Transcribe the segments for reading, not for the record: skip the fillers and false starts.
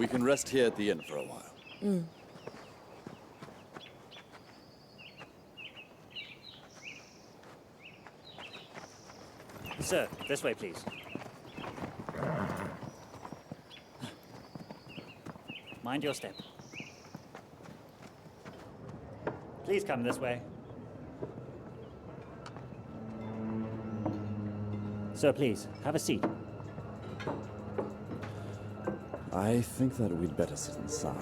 We can rest here at the inn for a while. Sir, this way, please. Mind your step. Please come this way. Sir, please, have a seat. I think that we'd better sit inside.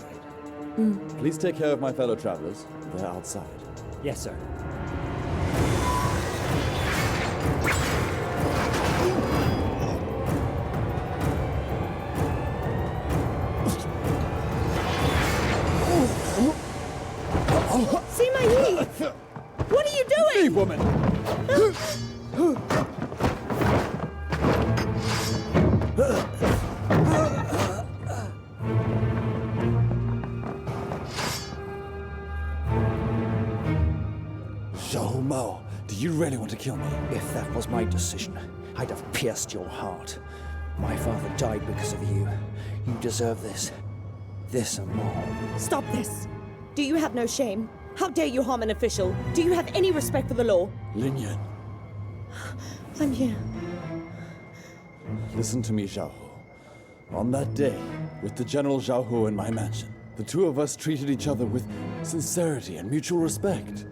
Please take care of my fellow travelers. They're outside. Yes, sir. Sima Yi! What are you doing? Leave, woman! Zhao Mao, do you really want to kill me? If that was my decision, I'd have pierced your heart. My father died because of you. You deserve this. This and more. Stop this! Do you have no shame? How dare you harm an official? Do you have any respect for the law? Lin Yan, I'm here. listen to me, Zhao Hu. On that day, with the General Zhao Hu in my mansion, the two of us treated each other with sincerity and mutual respect.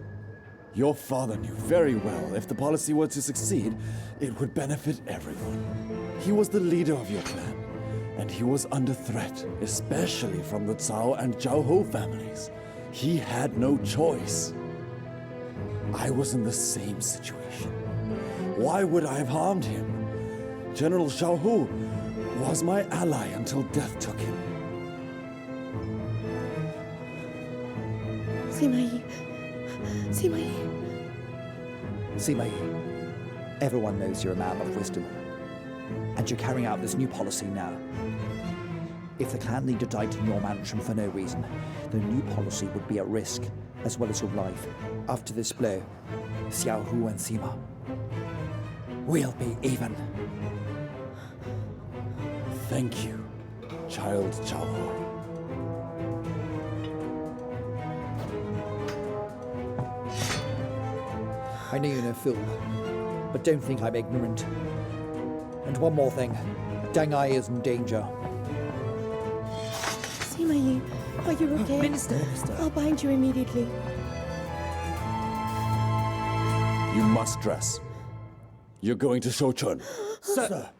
Your father knew very well if the policy were to succeed, it would benefit everyone. He was the leader of your clan, and he was under threat, especially from the Cao and Zhao Ho families. He had no choice. I was in the same situation. Why would I have harmed him? General Zhao Hu was my ally until death took him. Sima Yi. Sima Yi. Sima Yi, everyone knows you're a man of wisdom. And you're carrying out this new policy now. If the clan leader died in your mansion for no reason, the new policy would be at risk, as well as your life. After this blow, Xiao Hu and Sima will be even. Thank you, child Zhao Hu. I know you're no fool, but don't think I'm ignorant. And one more thing, Deng Ai is in danger. Sima Yi, are you okay? Minister. I'll bind you immediately. You must dress. You're going to Shouchun. Sir.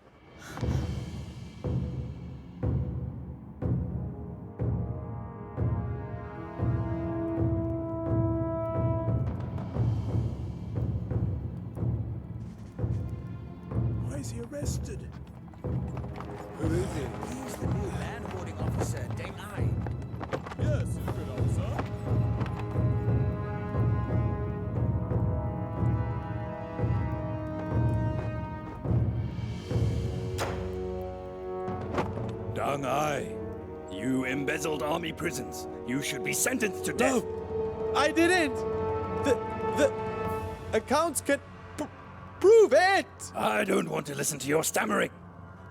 Why is he arrested? Who is it? He's the new landholding officer, Deng Ai. Yes, good officer. Deng Ai, you embezzled army prisons. You should be sentenced to death. No, I didn't. The accounts can prove it. I don't want to listen to your stammering.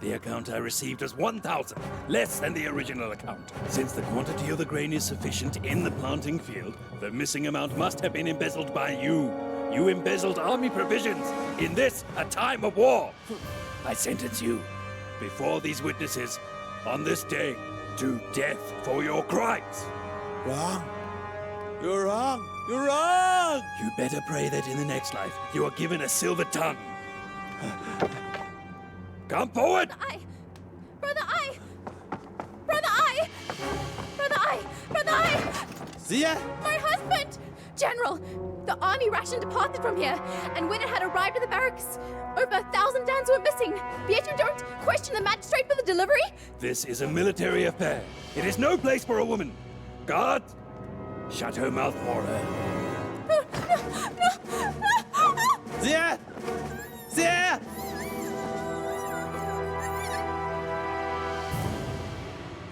The account I received was 1,000, less than the original account. Since the quantity of the grain is sufficient in the planting field, the missing amount must have been embezzled by you. You embezzled army provisions in this, a time of war. I sentence you, before these witnesses, on this day, to death for your crimes. Wrong. You're wrong. You're wrong. You better pray that in the next life, you are given a silver tongue. Come forward! Brother Ai! Brother Ai! Brother Ai! Brother Ai! Zia? My husband! General, the army ration departed from here, and when it had arrived at the barracks, over 1,000 Dans were missing. Yet you don't question the magistrate for the delivery? This is a military affair. It is no place for a woman. Guard, shut her mouth for her. Zia? Zia?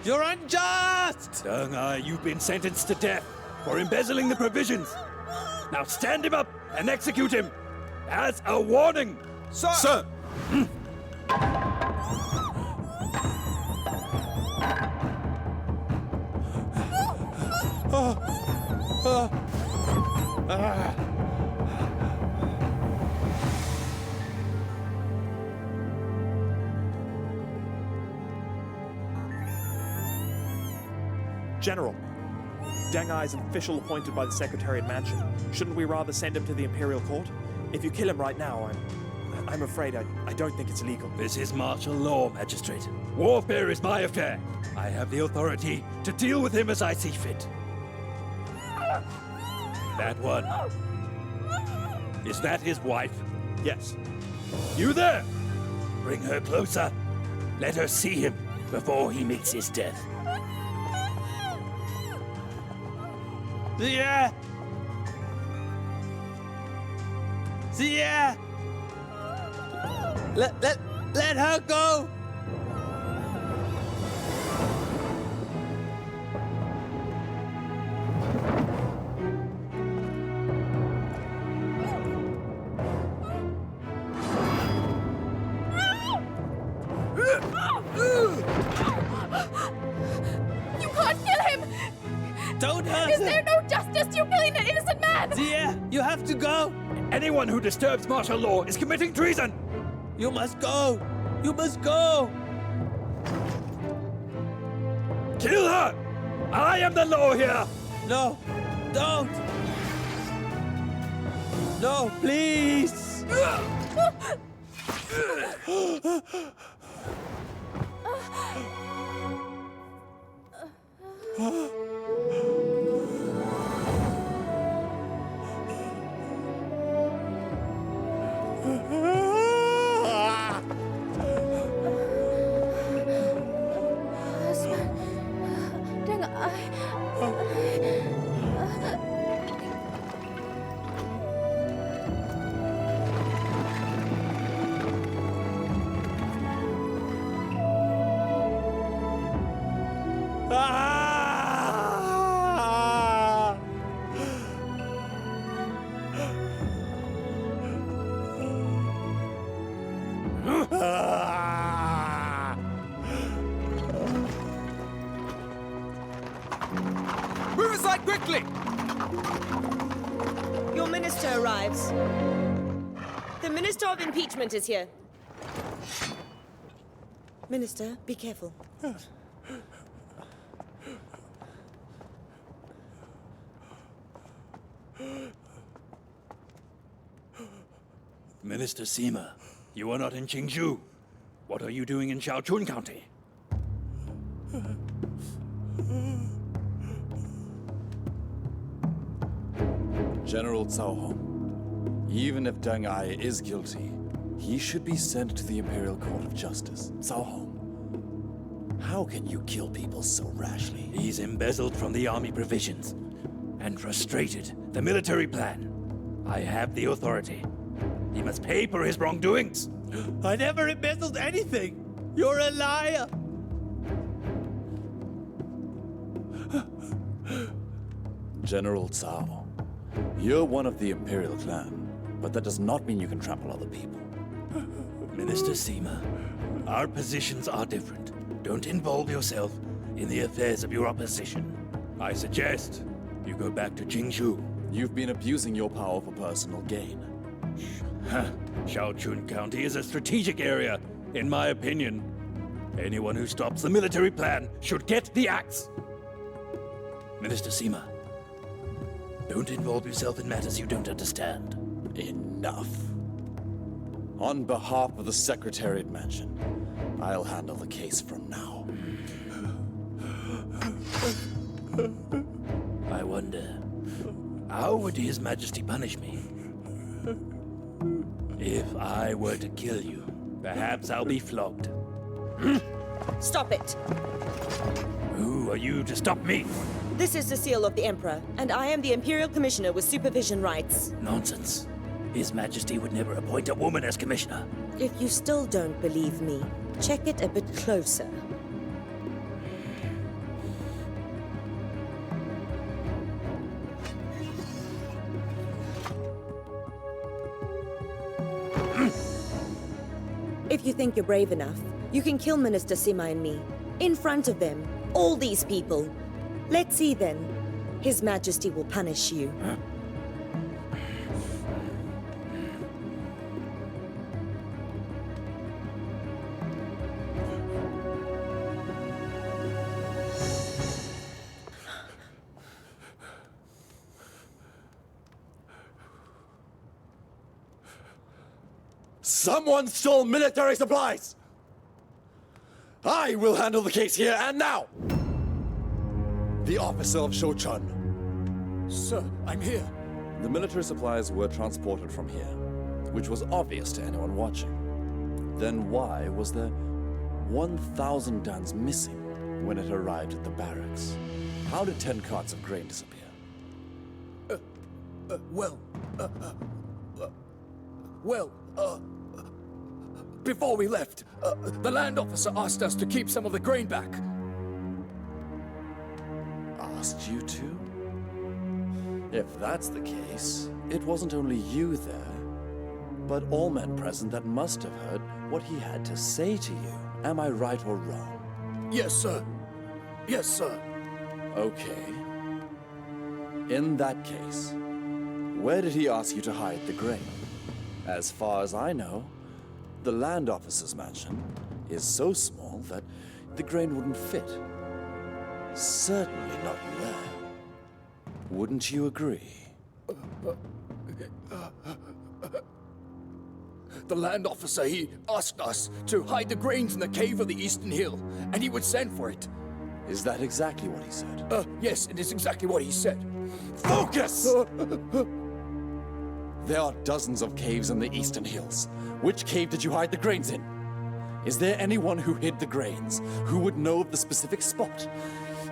You're unjust! Deng Ai, you've been sentenced to death for embezzling the provisions. Now stand him up and execute him as a warning. Sir! General, Deng Ai is an official appointed by the Secretariat Mansion. Shouldn't we rather send him to the Imperial Court? If you kill him right now, I'm afraid I don't think it's legal. This is martial law, Magistrate. Warfare is my affair. I have the authority to deal with him as I see fit. That one. Is that his wife? Yes. You there! Bring her closer. Let her see him before he meets his death. Zia! Zia! Let her go! You can't kill him! Don't hurt Is her! there no justice? You're killing an innocent man! Zia, you have to go! Anyone who disturbs martial law is committing treason! You must go! You must go! Kill her! I am the law here! No! Don't! No, please! Deng Ai. Move aside quickly! Your minister arrives. The Minister of Impeachment is here. Minister, be careful. Minister Sima, you are not in Qingzhou. What are you doing in Shaochun County? General Cao Hong, even if Deng Ai is guilty, he should be sent to the Imperial Court of Justice. Cao Hong, how can you kill people so rashly? He's embezzled from the army provisions and frustrated the military plan. I have the authority. He must pay for his wrongdoings. I never embezzled anything! You're a liar! General Cao, you're one of the Imperial clan, but that does not mean you can trample other people. Minister Sima, our positions are different. Don't involve yourself in the affairs of your opposition. I suggest you go back to Qingzhou. You've been abusing your power for personal gain. Shaochun County is a strategic area, in my opinion. Anyone who stops the military plan should get the axe. Minister Sima, don't involve yourself in matters you don't understand. Enough. On behalf of the Secretariat Mansion, I'll handle the case from now. I wonder, how would His Majesty punish me? If I were to kill you, perhaps I'll be flogged. Stop it. Who are you to stop me? This is the seal of the Emperor, and I am the Imperial Commissioner with supervision rights. Nonsense. His Majesty would never appoint a woman as commissioner. If you still don't believe me, check it a bit closer. If you think you're brave enough, you can kill Minister Sima and me. In front of them. All these people. Let's see then. His Majesty will punish you. Someone stole military supplies! I will handle the case here and now! The officer of Shochun. Sir, I'm here. The military supplies were transported from here, which was obvious to anyone watching. Then why was there 1,000 dans missing when it arrived at the barracks? How did 10 carts of grain disappear? Before we left, the land officer asked us to keep some of the grain back. Asked you to? If that's the case, it wasn't only you there, but all men present that must have heard what he had to say to you. Am I right or wrong? Yes, sir. Yes, sir. Okay. In that case, where did he ask you to hide the grain? As far as I know, the land officer's mansion is so small that the grain wouldn't fit. Certainly not there. Wouldn't you agree? The land officer, he asked us to hide the grains in the cave of the Eastern Hill, and he would send for it. Is that exactly what he said? Yes, it is exactly what he said. Focus! There are dozens of caves in the Eastern Hills. Which cave did you hide the grains in? Is there anyone who hid the grains who would know of the specific spot?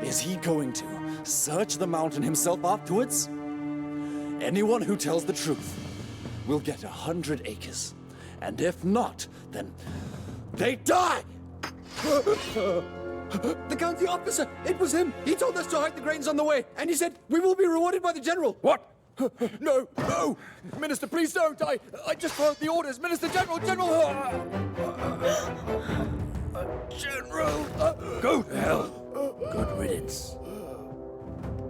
Is he going to search the mountain himself afterwards? Anyone who tells the truth will get 100 acres. And if not, then they die! The county officer, it was him. He told us to hide the grains on the way, and he said we will be rewarded by the general. What? No, no! Minister, please don't! I just followed the orders! Minister General! General! Go to hell! Good riddance.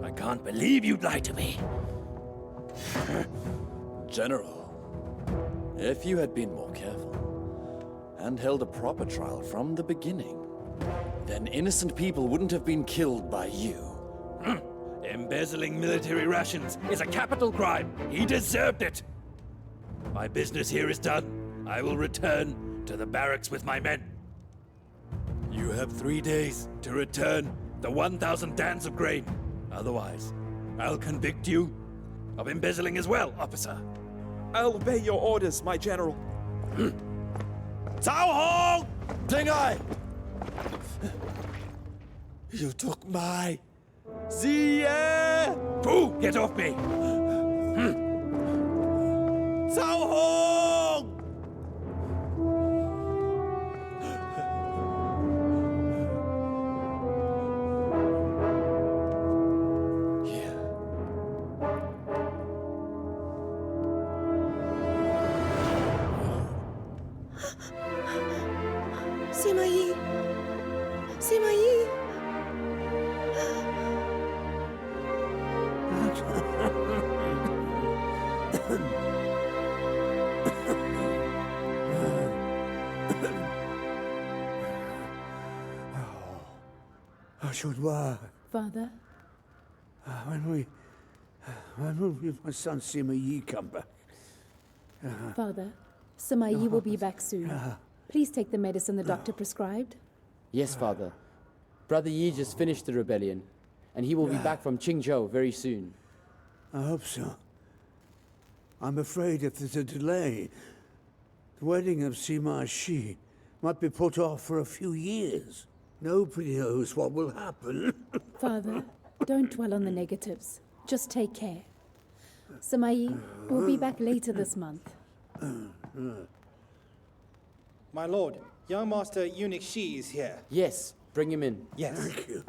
I can't believe you'd lie to me. General, if you had been more careful and held a proper trial from the beginning, then innocent people wouldn't have been killed by you. Embezzling military rations is a capital crime. He deserved it. My business here is done. I will return to the barracks with my men. You have 3 days to return the 1,000 dans of grain. Otherwise, I'll convict you of embezzling as well, officer. I'll obey your orders, my general. Cao Hong! Ding Ai! You took my... Ziye! Fu, get off me! Cao Hong! Here. Sima Yi! Sima Yi! Father? When will my son Sima Yi come back? Father, Sima Yi will be back soon. Please take the medicine the doctor prescribed. Yes, Father. Brother Yi just finished the rebellion, and he will be back from Qingzhou very soon. I hope so. I'm afraid if there's a delay, the wedding of Sima Shi might be put off for a few years. Nobody knows what will happen. Father, don't dwell on the negatives. Just take care. Sima Yi will be back later this month. My lord, young master Eunuch Shi is here. Yes, bring him in. Yes. Thank you.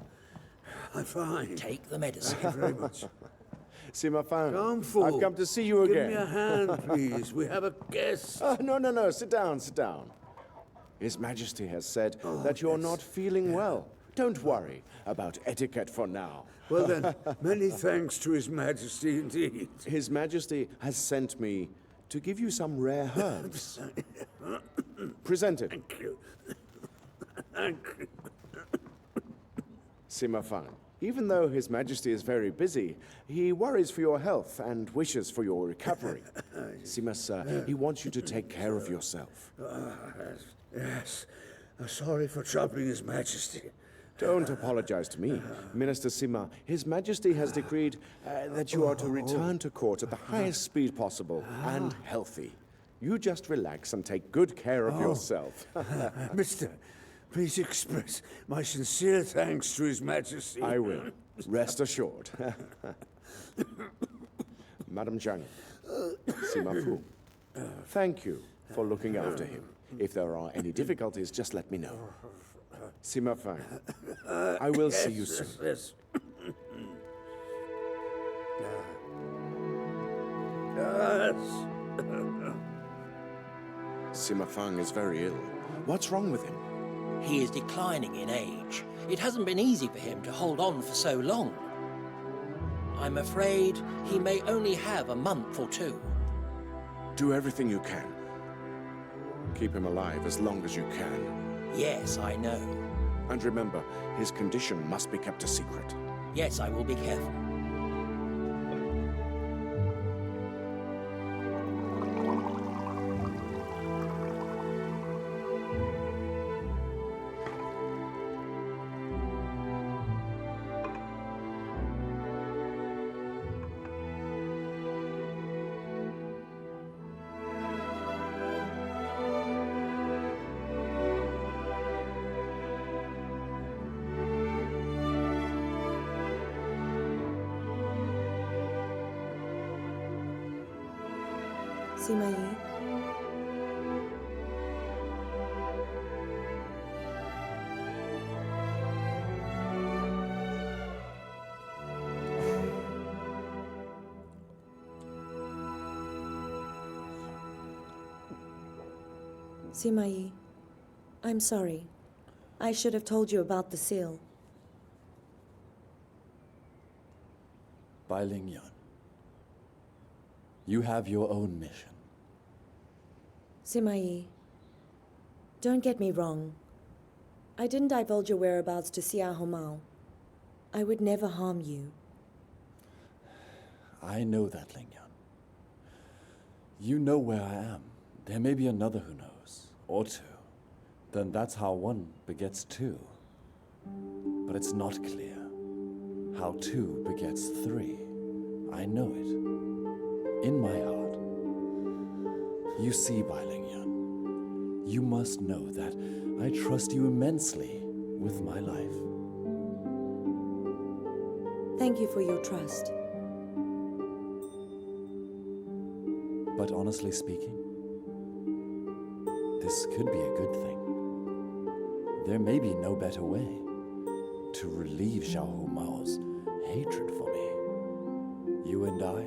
I'm fine. Take the medicine. Thank you very much. Sima Fan, Come, fool. I've come to see you again. Give me a hand, please. We have a guest. No. Sit down. His Majesty has said that you're not feeling well. Don't worry about etiquette for now. Well then, many thanks to His Majesty indeed. His Majesty has sent me to give you some rare herbs. Present it. Thank you. Thank you. Sima Fan, even though His Majesty is very busy, he worries for your health and wishes for your recovery. Sima, sir, he wants you to take care of yourself. Yes. Sorry for troubling His Majesty. Don't apologize to me. Minister Sima, His Majesty has decreed that you are to return to court at the highest speed possible and healthy. You just relax and take good care of yourself. Mister, please express my sincere thanks to His Majesty. I will. Rest assured. Madam Zhang, Sima Fu, thank you for looking after him. If there are any difficulties, just let me know. Sima Fang, I will see you soon. Yes. Sima Fang is very ill. What's wrong with him? He is declining in age. It hasn't been easy for him to hold on for so long. I'm afraid he may only have a month or two. Do everything you can. Keep him alive as long as you can. Yes, I know. And remember, his condition must be kept a secret. Yes, I will be careful. Sima Yi. Sima Yi, I'm sorry. I should have told you about the seal. Bai Lingyan, you have your own mission. Sima Yi, don't get me wrong. I didn't divulge your whereabouts to Xia Homao. I would never harm you. I know that, Lingyan. You know where I am. There may be another who knows, or two. Then that's how one begets two. But it's not clear how two begets three. I know it. In my heart. You see, Bai Lingyan, you must know that I trust you immensely with my life. Thank you for your trust. But honestly speaking, this could be a good thing. There may be no better way to relieve Xiahou Mao's hatred for me. You and I,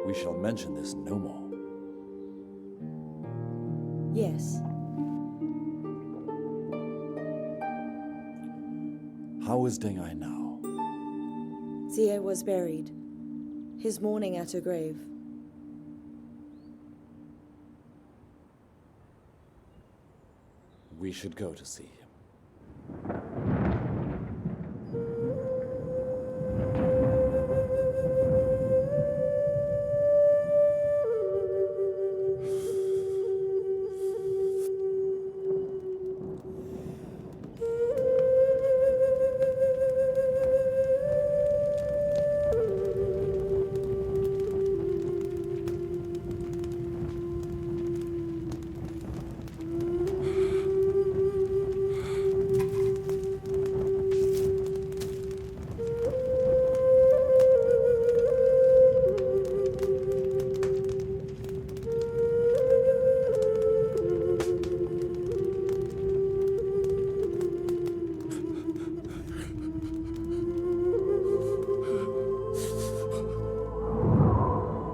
we shall mention this no more. Yes. How is Deng Ai now? Xie was buried. His mourning at her grave. We should go to see him.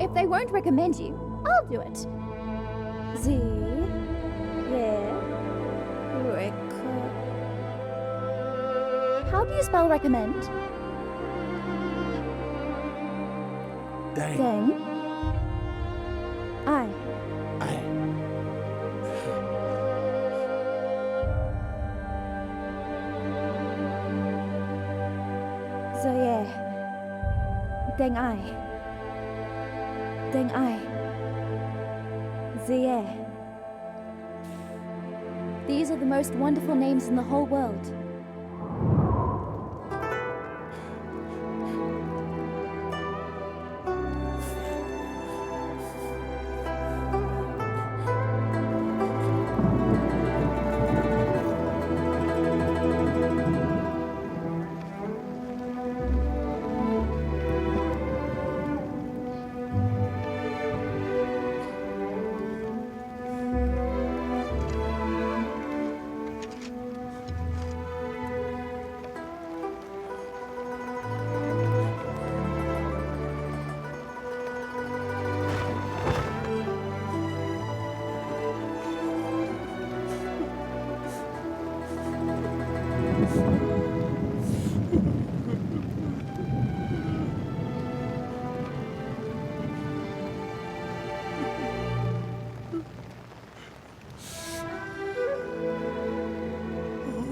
If they won't recommend you, I'll do it. How How do you spell recommend? Deng. I. So yeah. Deng I. Deng I. Ziye. These are the most wonderful names in the whole world.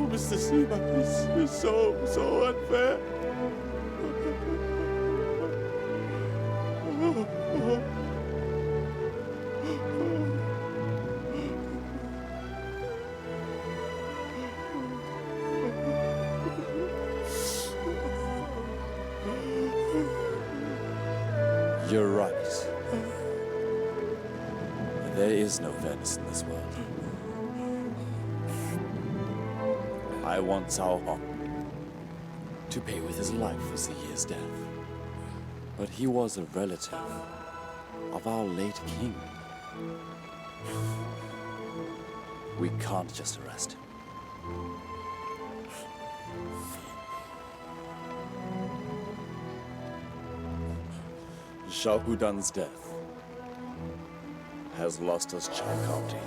Mr. Sima, this is so unfair. You're right. There is no Venice in this world. I want Cao Hong to pay with his life for Ziye's death. But he was a relative of our late king. We can't just arrest him. Xiao Hudan's death has lost us Chai County.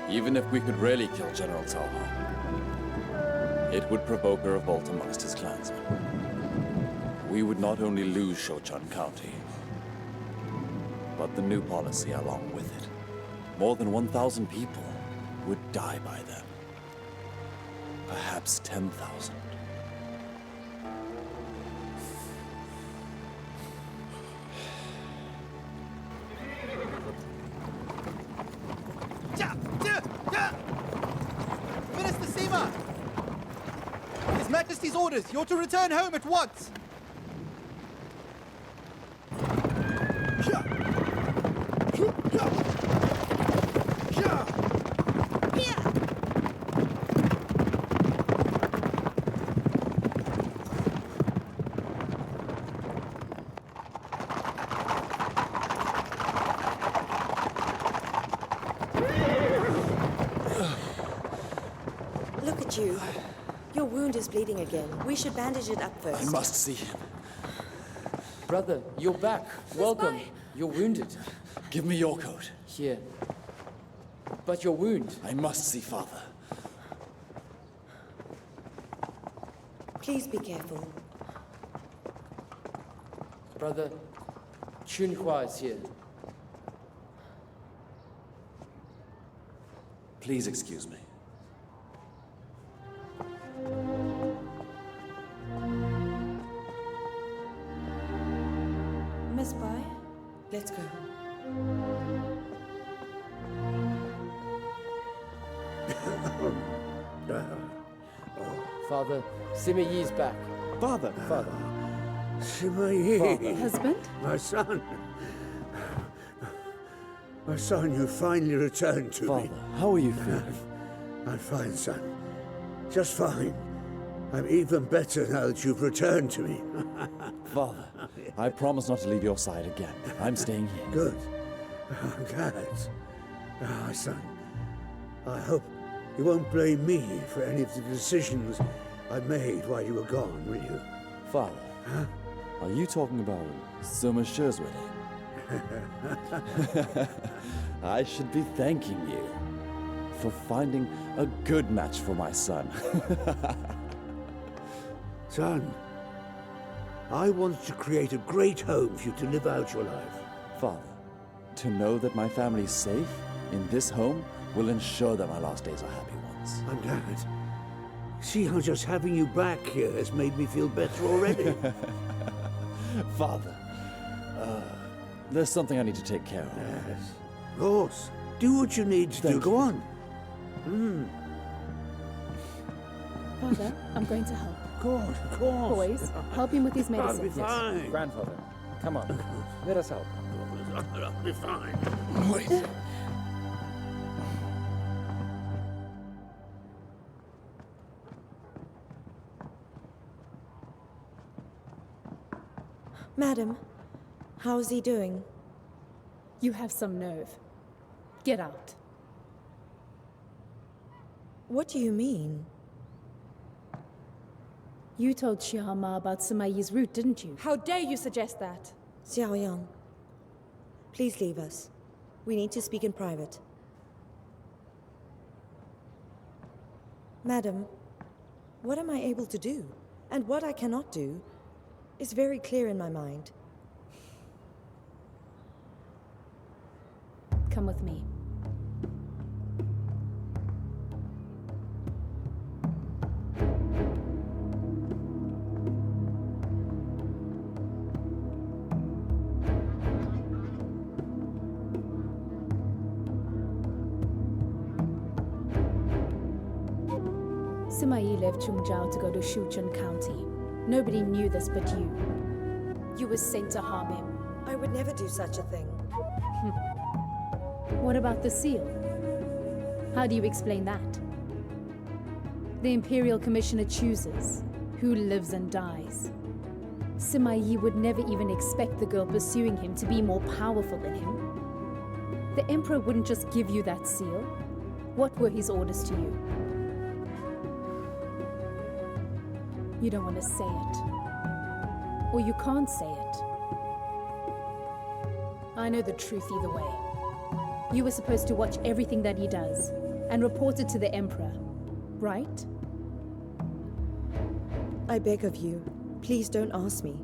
Even if we could really kill General Cao Hong, it would provoke a revolt amongst his clansmen. We would not only lose Shouchun County, but the new policy along with it. More than 1,000 people would die by then. Perhaps 10,000. Minister Sima! His Majesty's orders. You're to return home at once. Look at you. Your wound is bleeding again. We should bandage it up first. I must see him. Brother, you're back. Welcome. You're wounded. Give me your coat. Here. But your wound. I must see father. Please be careful. Brother, Chunhua is here. Please excuse me. Miss Bai, let's go. Father, Sima Yi's back. Father. Father. Sima Yi. Husband? My son. My son, you finally returned to me. Father, how are you feeling? I'm fine, son. Just fine. I'm even better now that you've returned to me. Father, I promise not to leave your side again. I'm staying here. Good. I'm glad. Ah, son, I hope you won't blame me for any of the decisions I made while you were gone, will you? Father, are you talking about Sima Shi's wedding? I should be thanking you for finding a good match for my son. Son, I want to create a great home for you to live out your life. Father, to know that my family's safe in this home will ensure that my last days are happy ones. I'm glad. See how just having you back here has made me feel better already. Father, there's something I need to take care of. Yes. Of course. Do what you need to do. Go on. Father, I'm going to help. Of course. Boys, help him with his I'll medicine. be fine. Grandfather, come on. Let us help. I'll be fine. Wait. Madam, how's he doing? You have some nerve. Get out. What do you mean? You told Xiaoma about Sima Yi's route, didn't you? How dare you suggest that? Xiaoyang, please leave us. We need to speak in private. Madam, what am I able to do, and what I cannot do, is very clear in my mind. Come with me. Sima Yi left Chungjiao to go to Shuchun County. Nobody knew this but you. You were sent to harm him. I would never do such a thing. What about the seal? How do you explain that? The Imperial Commissioner chooses who lives and dies. Sima Yi would never even expect the girl pursuing him to be more powerful than him. The Emperor wouldn't just give you that seal. What were his orders to you? You don't want to say it. Or you can't say it. I know the truth either way. You were supposed to watch everything that he does and report it to the Emperor, right? I beg of you, please don't ask me.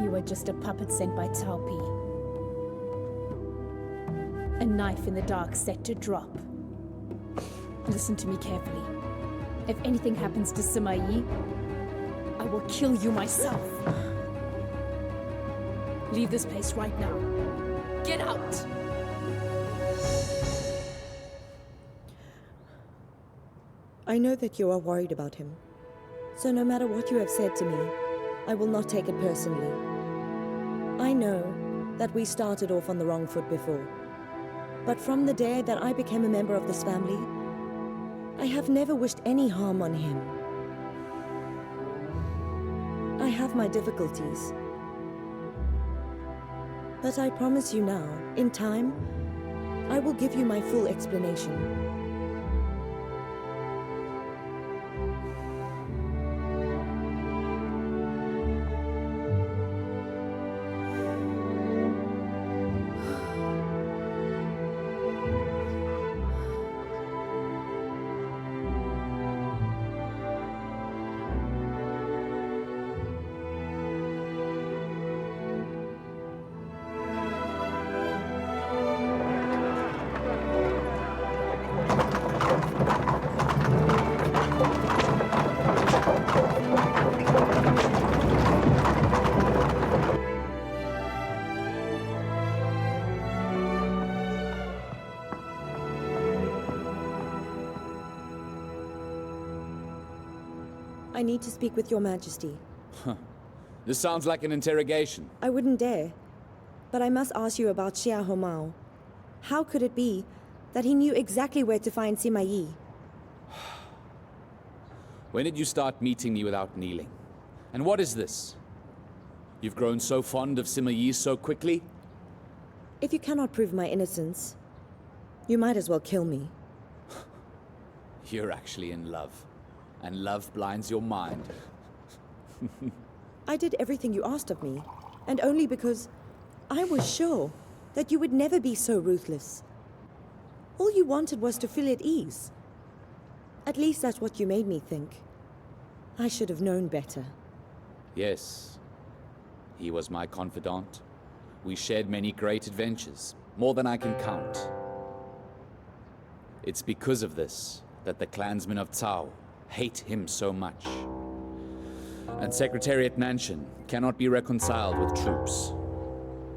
You were just a puppet sent by Cao Pi. A knife in the dark set to drop. Listen to me carefully. If anything happens to Sima Yi, I will kill you myself. Leave this place right now. Get out! I know that you are worried about him. So no matter what you have said to me, I will not take it personally. I know that we started off on the wrong foot before. But from the day that I became a member of this family, I have never wished any harm on him. I have my difficulties. But I promise you now, in time, I will give you my full explanation. I need to speak with your majesty. This sounds like an interrogation. I wouldn't dare. But I must ask you about Xia Homao. How could it be that he knew exactly where to find Sima Yi? When did you start meeting me without kneeling? And what is this? You've grown so fond of Sima Yi so quickly? If you cannot prove my innocence, you might as well kill me. You're actually in love. And love blinds your mind. I did everything you asked of me, and only because I was sure that you would never be so ruthless. All you wanted was to feel at ease. At least that's what you made me think. I should have known better. Yes. He was my confidant. We shared many great adventures, more than I can count. It's because of this that the clansmen of Tsao hate him so much. And Secretariat Mansion cannot be reconciled with troops.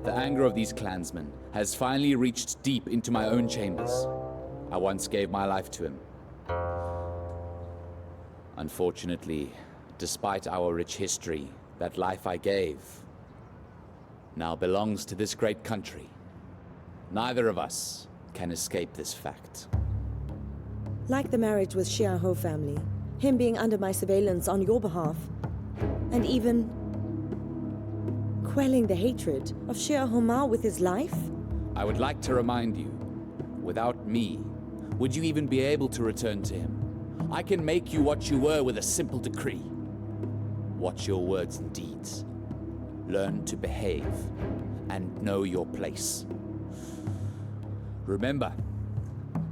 The anger of these clansmen has finally reached deep into my own chambers. I once gave my life to him. Unfortunately, despite our rich history, that life I gave now belongs to this great country. Neither of us can escape this fact. Like the marriage with Xiaohu family, him being under my surveillance on your behalf, and even quelling the hatred of Xiaohu Mao with his life? I would like to remind you, without me, would you even be able to return to him? I can make you what you were with a simple decree. Watch your words and deeds. Learn to behave and know your place. Remember,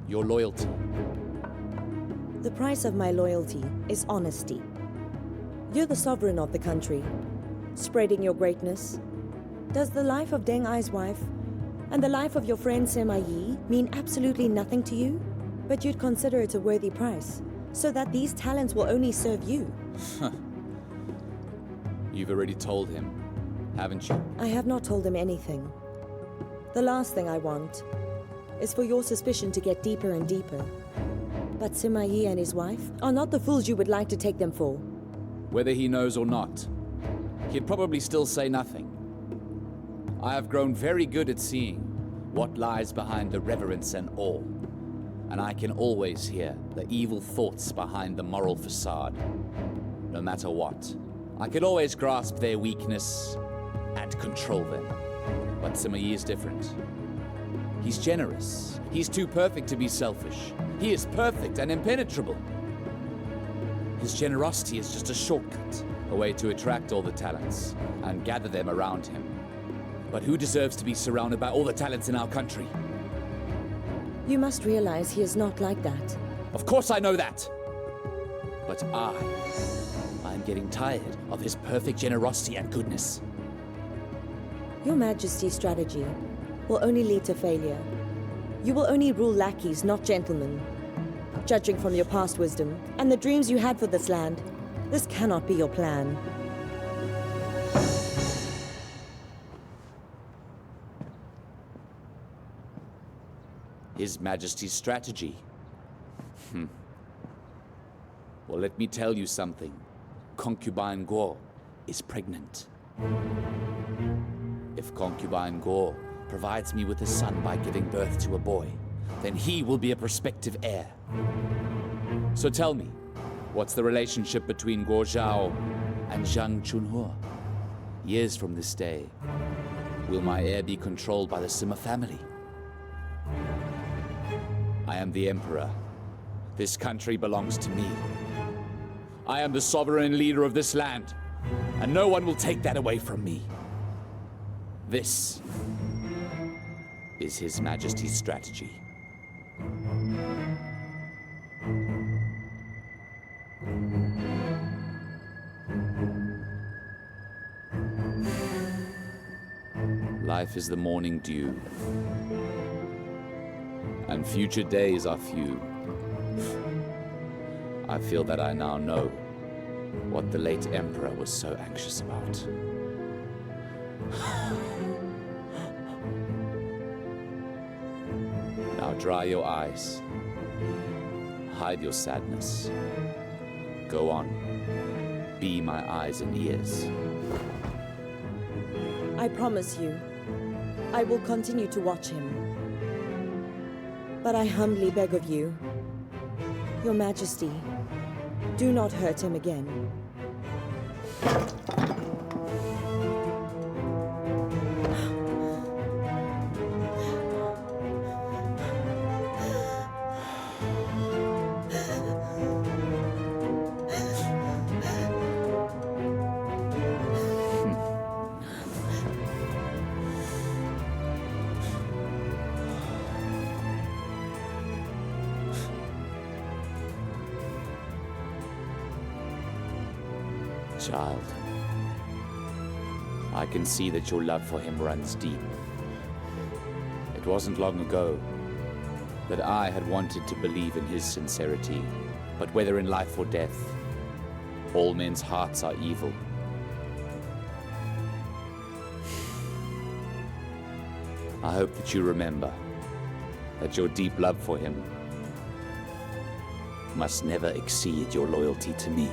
your loyalty. The price of my loyalty is honesty. You're the sovereign of the country, spreading your greatness. Does the life of Deng Ai's wife and the life of your friend Sima Yi mean absolutely nothing to you? But you'd consider it a worthy price, so that these talents will only serve you. You've already told him, haven't you? I have not told him anything. The last thing I want is for your suspicion to get deeper and deeper. But Sima Yi and his wife are not the fools you would like to take them for. Whether he knows or not, he'd probably still say nothing. I have grown very good at seeing what lies behind the reverence and awe. And I can always hear the evil thoughts behind the moral facade. No matter what, I could always grasp their weakness and control them. But Sima Yi is different. He's generous. He's too perfect to be selfish. He is perfect and impenetrable. His generosity is just a shortcut, a way to attract all the talents and gather them around him. But who deserves to be surrounded by all the talents in our country? You must realize he is not like that. Of course I know that! But I'm getting tired of his perfect generosity and goodness. Your Majesty's strategy will only lead to failure. You will only rule lackeys, not gentlemen. Judging from your past wisdom and the dreams you had for this land, this cannot be your plan. His Majesty's strategy. Well, let me tell you something. Concubine Guo is pregnant. If Concubine Guo provides me with a son by giving birth to a boy, then he will be a prospective heir. So tell me, what's the relationship between Guo Zhao and Zhang Chunhua? Years from this day, will my heir be controlled by the Sima family? I am the Emperor. This country belongs to me. I am the sovereign leader of this land, and no one will take that away from me. This is His Majesty's strategy. Life is the morning dew, and future days are few. I feel that I now know what the late Emperor was so anxious about. Now dry your eyes. Hide your sadness. Go on. Be my eyes and ears. I promise you, I will continue to watch him. But I humbly beg of you, Your Majesty, do not hurt him again. child. I can see that your love for him runs deep. It wasn't long ago that I had wanted to believe in his sincerity, but whether in life or death, all men's hearts are evil. I hope that you remember that your deep love for him must never exceed your loyalty to me.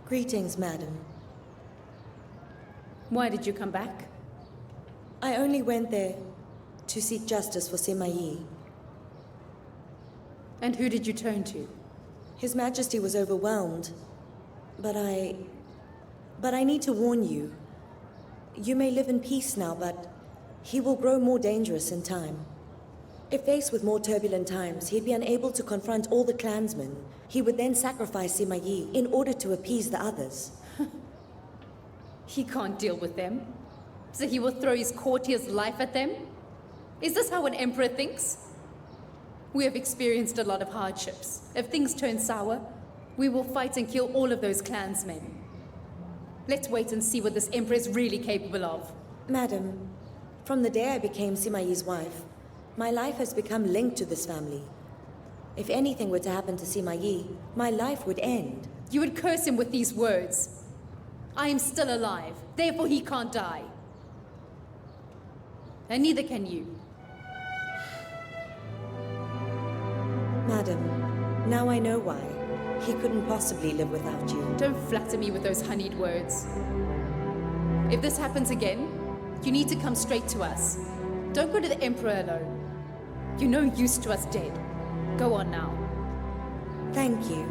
Greetings, madam. Why did you come back? I only went there to seek justice for Sima Yi. And who did you turn to? His Majesty was overwhelmed, but I need to warn you. You may live in peace now, but he will grow more dangerous in time. If faced with more turbulent times, he'd be unable to confront all the clansmen. He would then sacrifice Sima Yi in order to appease the others. He can't deal with them, so he will throw his courtier's life at them? Is this how an emperor thinks? We have experienced a lot of hardships. If things turn sour, we will fight and kill all of those clansmen. Let's wait and see what this emperor is really capable of. Madam, from the day I became Sima Yi's wife, my life has become linked to this family. If anything were to happen to Sima Yi, my life would end. You would curse him with these words. I am still alive, therefore he can't die. And neither can you. Madam, now I know why. He couldn't possibly live without you. Don't flatter me with those honeyed words. If this happens again, you need to come straight to us. Don't go to the Emperor alone. You're no use to us dead. Go on now. Thank you.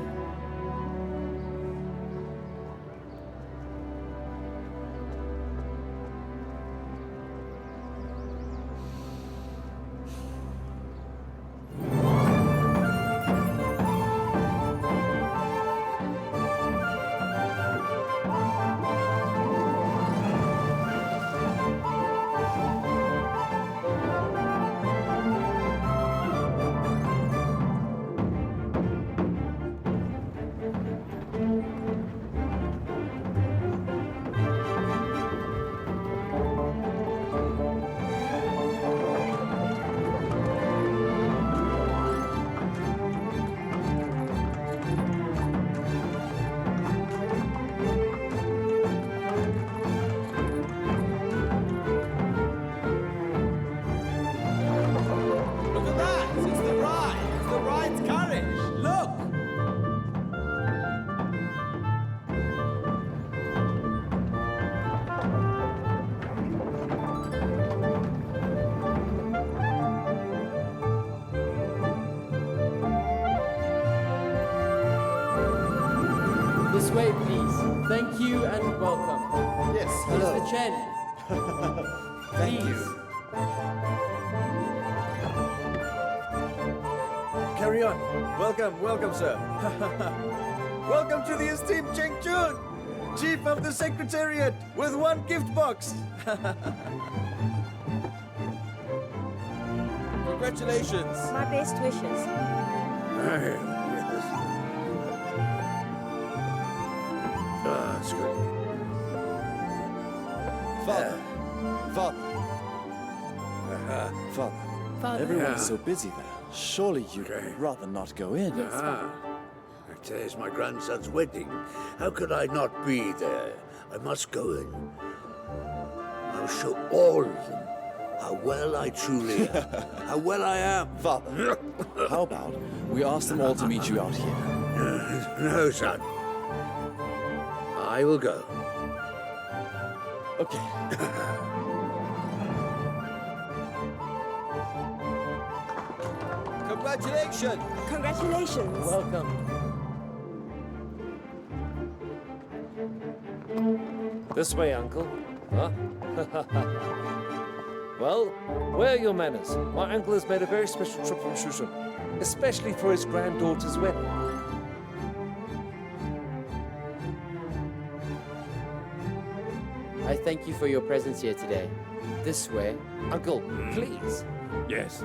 This way, please. Thank you and welcome. Yes, hello. Mr. Chen. Thank you. Carry on. Welcome, sir. Welcome to the esteemed Cheng Chun, Chief of the Secretariat, with one gift box. Congratulations. My best wishes. That's good. Father, everyone's so busy there. Surely you'd rather not go in. Today's my grandson's wedding. How could I not be there? I must go in. I'll show all of them how well I truly am. How well I am. Father, how about we ask them all to meet you out here? No, son. I will go. Okay. Congratulations. Congratulations. Welcome. This way, Uncle. Huh? Well, where are your manners? My uncle has made a very special trip from Shushan, especially for his granddaughter's wedding. I thank you for your presence here today. This way. Uncle, please. Yes.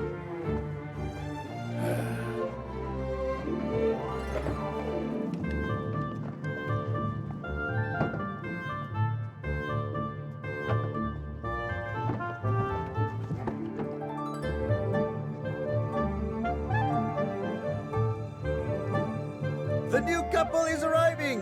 The new couple is arriving!